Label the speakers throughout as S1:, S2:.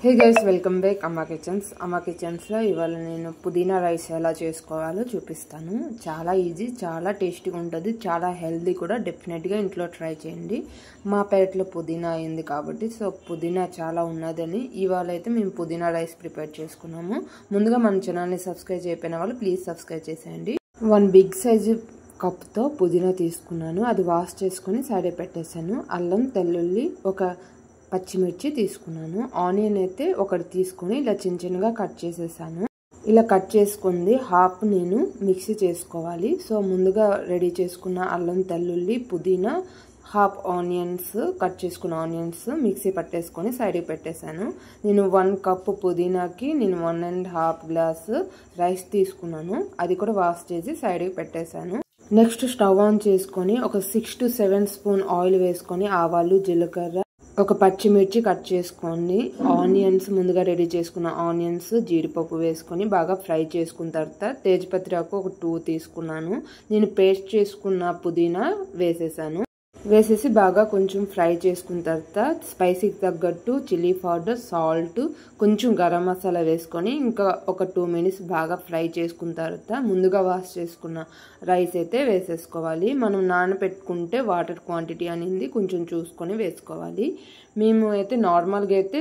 S1: Hey guys, welcome back అమ్మా కిచెన్స్లో ఇవాళ నేను పుదీనా రైస్ ఎలా చేసుకోవాలో చూపిస్తాను. చాలా ఈజీ, చాలా టేస్టీగా ఉంటుంది, చాలా హెల్తీ కూడా. డెఫినెట్గా ఇంట్లో ట్రై చేయండి. మా పేటలో పుదీనా అయింది కాబట్టి పుదీనా చాలా ఉన్నదని ఇవాళ అయితే మేము పుదీనా రైస్ ప్రిపేర్ చేసుకున్నాము. ముందుగా మన ఛానల్ని సబ్స్క్రైబ్ చేయకపోయిన వాళ్ళు ప్లీజ్ సబ్స్క్రైబ్ చేసేయండి. 1 బిగ్ సైజు కప్తో పుదీనా తీసుకున్నాను. అది వాష్ చేసుకుని సైడ్ పెట్టేశాను. అల్లం, తెల్లుల్లి, ఒక పచ్చిమిర్చి తీసుకున్నాను. ఆనియన్ అయితే ఒకటి తీసుకొని ఇలా చిన్న చిన్నగా కట్ చేసేసాను. ఇలా కట్ చేసుకుంది హాఫ్ నేను మిక్సీ చేసుకోవాలి. ముందుగా రెడీ చేసుకున్న అల్లం, తెల్లుల్లి, పుదీనా, హాఫ్ ఆనియన్స్, కట్ చేసుకున్న ఆనియన్స్ మిక్సీ పట్టేసుకొని సైడ్కి పెట్టేశాను. నేను 1 కప్ పుదీనాకి నేను 1.5 గ్లాస్ రైస్ తీసుకున్నాను. అది కూడా వాష్ చేసి సైడ్కి పెట్టేశాను. నెక్స్ట్ స్టవ్ ఆన్ చేసుకొని ఒక 6 to 7 స్పూన్ ఆయిల్ వేసుకొని ఆవాలు, జీలకర్ర, ఒక పచ్చిమిర్చి కట్ చేసుకొని ఆనియన్స్, ముందుగా రెడీ చేసుకున్న ఆనియన్స్, జీడిపప్పు వేసుకొని బాగా ఫ్రై చేసుకున్న తర్వాత తేజ్పత్రాకు ఒక 2 తీసుకున్నాను. నేను పేస్ట్ చేసుకున్న పుదీనా వేసేసి బాగా కొంచెం ఫ్రై చేసుకున్న తర్వాత స్పైసీకి తగ్గట్టు చిల్లీ పౌడర్, సాల్ట్, కొంచెం గరం మసాలా వేసుకొని ఇంకా ఒక 2 మినిట్స్ బాగా ఫ్రై చేసుకున్న తర్వాత ముందుగా వాష్ చేసుకున్న రైస్ అయితే వేసేసుకోవాలి. మనం నానబెట్టుకుంటే వాటర్ క్వాంటిటీ అనేది కొంచెం చూసుకొని వేసుకోవాలి. మేము అయితే నార్మల్గా అయితే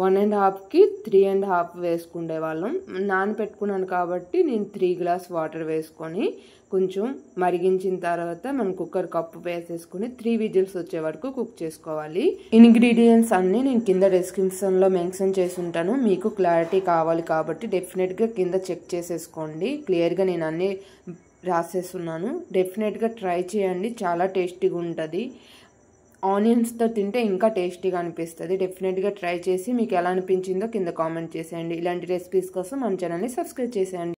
S1: 1.5కి 3.5 వేసుకునే వాళ్ళం. నానబెట్టుకున్నాను కాబట్టి నేను 3 గ్లాస్ వాటర్ వేసుకొని కొంచెం మరిగించిన తర్వాత మనం కుక్కర్ కప్పు వేసేసుకుని 3 విజిల్స్ వచ్చే వరకు కుక్ చేసుకోవాలి. ఇంగ్రీడియంట్స్ అన్నీ నేను కింద డిస్క్రిప్షన్లో మెన్షన్ చేసి ఉంటాను. మీకు క్లారిటీ కావాలి కాబట్టి డెఫినెట్గా కింద చెక్ చేసేసుకోండి. క్లియర్గా నేను అన్నీ రాసేస్తున్నాను. డెఫినెట్గా ట్రై చేయండి, చాలా టేస్టీగా ఉంటుంది. ఆనియన్స్తో తింటే ఇంకా టేస్టీగా అనిపిస్తుంది. డెఫినెట్గా ట్రై చేసి మీకు ఎలా అనిపించిందో కింద కామెంట్ చేసేయండి. ఇలాంటి రెసిపీస్ కోసం మన ఛానల్ని సబ్స్క్రైబ్ చేసేయండి.